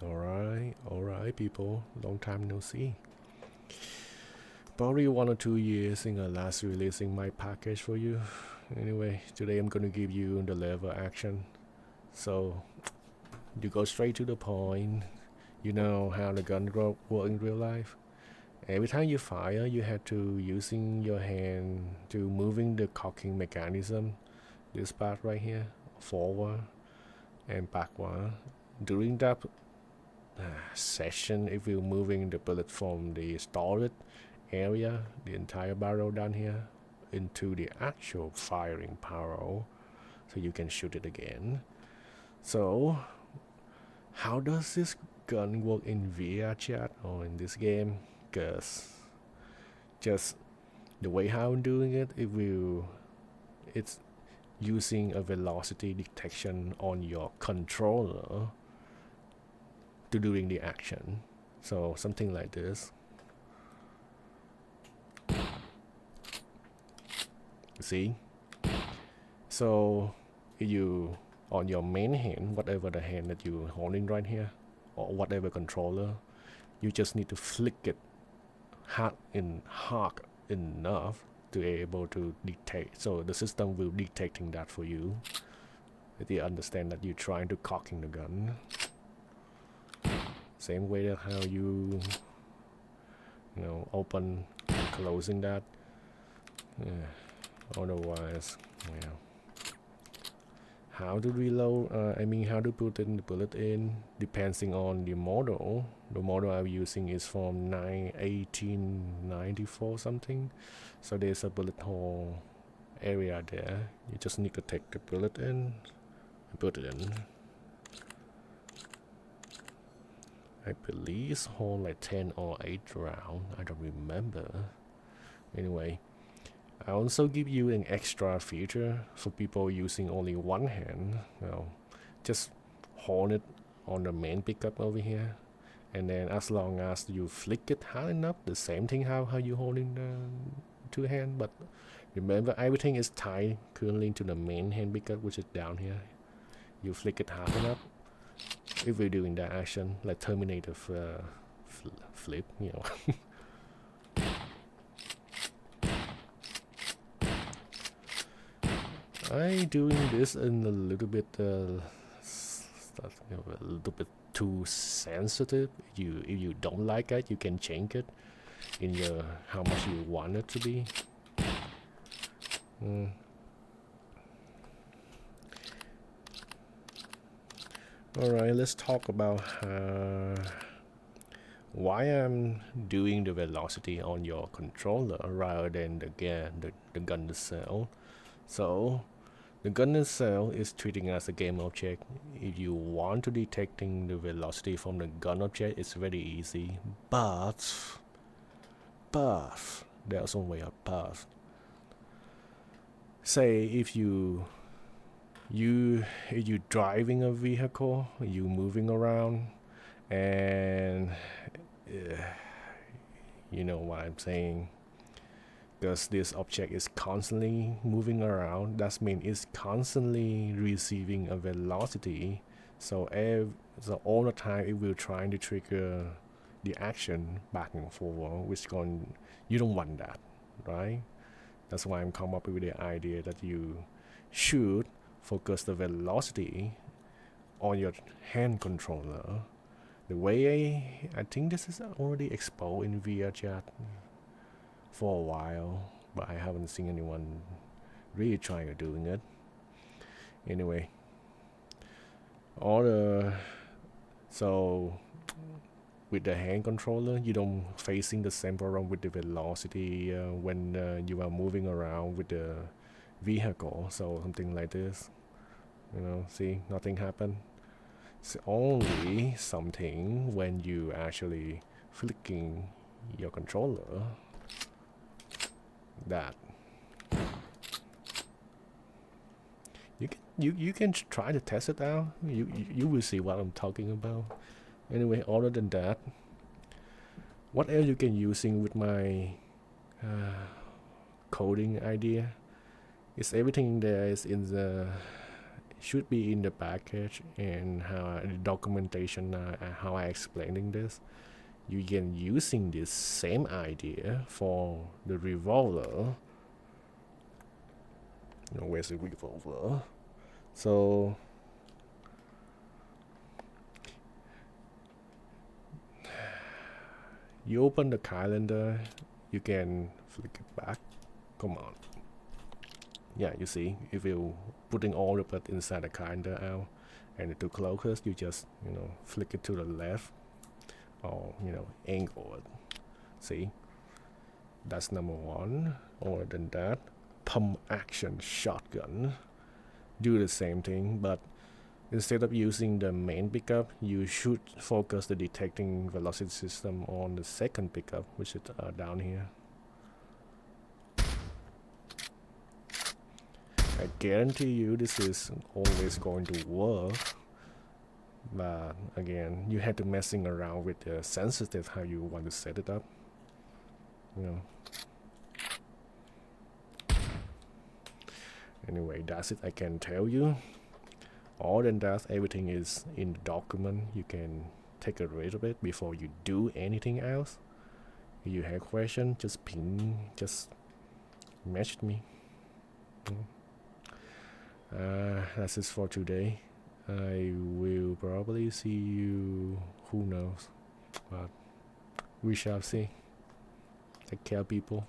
Alright, people. Long time no see. Probably 1 or 2 years since I last releasing my package for you. Anyway, today I'm gonna give you the lever action. So, you go straight to the point. You know how the gun work in real life. Every time you fire, you have to using your hand to moving the cocking mechanism. This part right here, forward and backward. During that session, if you're moving the bullet from the storage area, the entire barrel down here, into the actual firing barrel, so you can shoot it again. So, how does this gun work in VRChat or in this game? Cause just the way how I'm doing it, it's using a velocity detection on your controller to doing the action. So something like this. See? So you on your main hand, whatever the hand that you're holding right here, or whatever controller, you just need to flick it hard enough to be able to detect. So the system will detecting that for you. If you understand that you're trying to cocking the gun. Same way that how you open, closing that. Otherwise, yeah. How to reload, how to put in the bullet in, depending on the model. The model I'm using is from 1894 something. So there's a bullet hole area there. You just need to take the bullet in and put it in. I believe it's hold like 10 or 8 rounds. I don't remember. Anyway, I also give you an extra feature for people using only one hand. Just hold it on the main pickup over here, and then as long as you flick it hard enough, the same thing how you holding the two hand, but remember everything is tied currently to the main hand pickup, which is down here. You flick it hard enough. If we're doing that action, like Terminator flip, I doing this in a little bit a little bit too sensitive. If you don't like it, you can change it in your how much you want it to be. Alright, let's talk about why I'm doing the velocity on your controller rather than the gun itself. So the gun itself is treating as a game object. If you want to detecting the velocity from the gun object, it's very easy. But there's only a but. Say if you driving a vehicle, you moving around, and you know what I'm saying, because this object is constantly moving around. That means it's constantly receiving a velocity. So all the time it will try to trigger the action back and forward, you don't want that, right? That's why I'm come up with the idea that you should focus the velocity on your hand controller. The way I think this is already exposed in VRChat for a while, but I haven't seen anyone really trying to doing it. Anyway, so with the hand controller, you don't facing the same problem with the velocity when you are moving around with the vehicle. So something like this, see, nothing happened. It's only something when you actually flicking your controller that you can try to test it out. You will see what I'm talking about. Anyway, other than that, what else you can using with my coding idea is everything there is in the should be in the package, and how the documentation, how I explaining this. You can using this same idea for the revolver. Where's the revolver? So you open the calendar, you can flick it back. Come on. Yeah, you see, if you putting all the part inside the calendar out, and to close, you just flick it to the left, or angle it. See, that's number one. Other than that, pump action shotgun, do the same thing, but instead of using the main pickup, you should focus the detecting velocity system on the second pickup, which is down here. I guarantee you this is always going to work, but again, you have to messing around with the sensitive how you want to set it up. Anyway, that's it I can tell you. Other than that, everything is in the document. You can take a read of it before you do anything else. If you have question, just message me. That's it for today. I will probably see you, who knows, but we shall see. Take care, people.